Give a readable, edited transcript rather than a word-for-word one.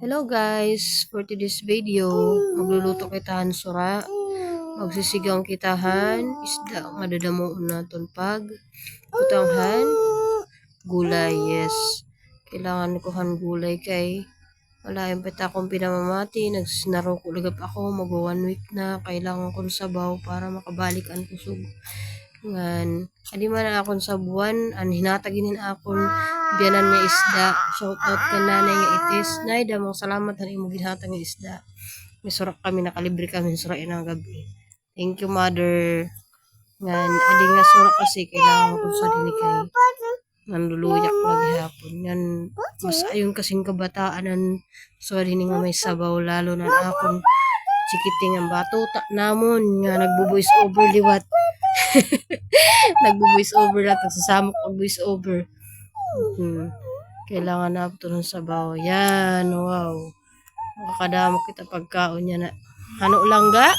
Hello guys, for today's video, magluluto kitahan sura. Magsisigang kitahan, isda madadamo naton pag kutanghan, gulay, yes. Kailangan kuhan gulay kay wala yung peta akong pinamamati, nagsinaro ko lagap ako, mag 1 week na, kailangan kong sabaw para makabalik ang kusog. Ngan, adi man akon sa buwan, an hinataginin akon biyanan nga isda. Shout out ka nanay nga itis. Nay, damang salamat na imo ginhatag nga isda. May surak kami, nakalibre kami surak inang gabi. Thank you, mother. Ngan, adi nga surak kasi kailangan ko sa dini kay nanduluyak lagi hapon. Ngan, mas ayon kasing kabataan ang sorry nga may sabaw lalo na akon chikiting ang batuta namon nga nagbo-voice over liwat. Nagbo-voice over na sasama ko voice over. Kailangan na ito ng sabaw. Yan, wow. Makakadamo kita pagkaon niya na. Hano lang ga?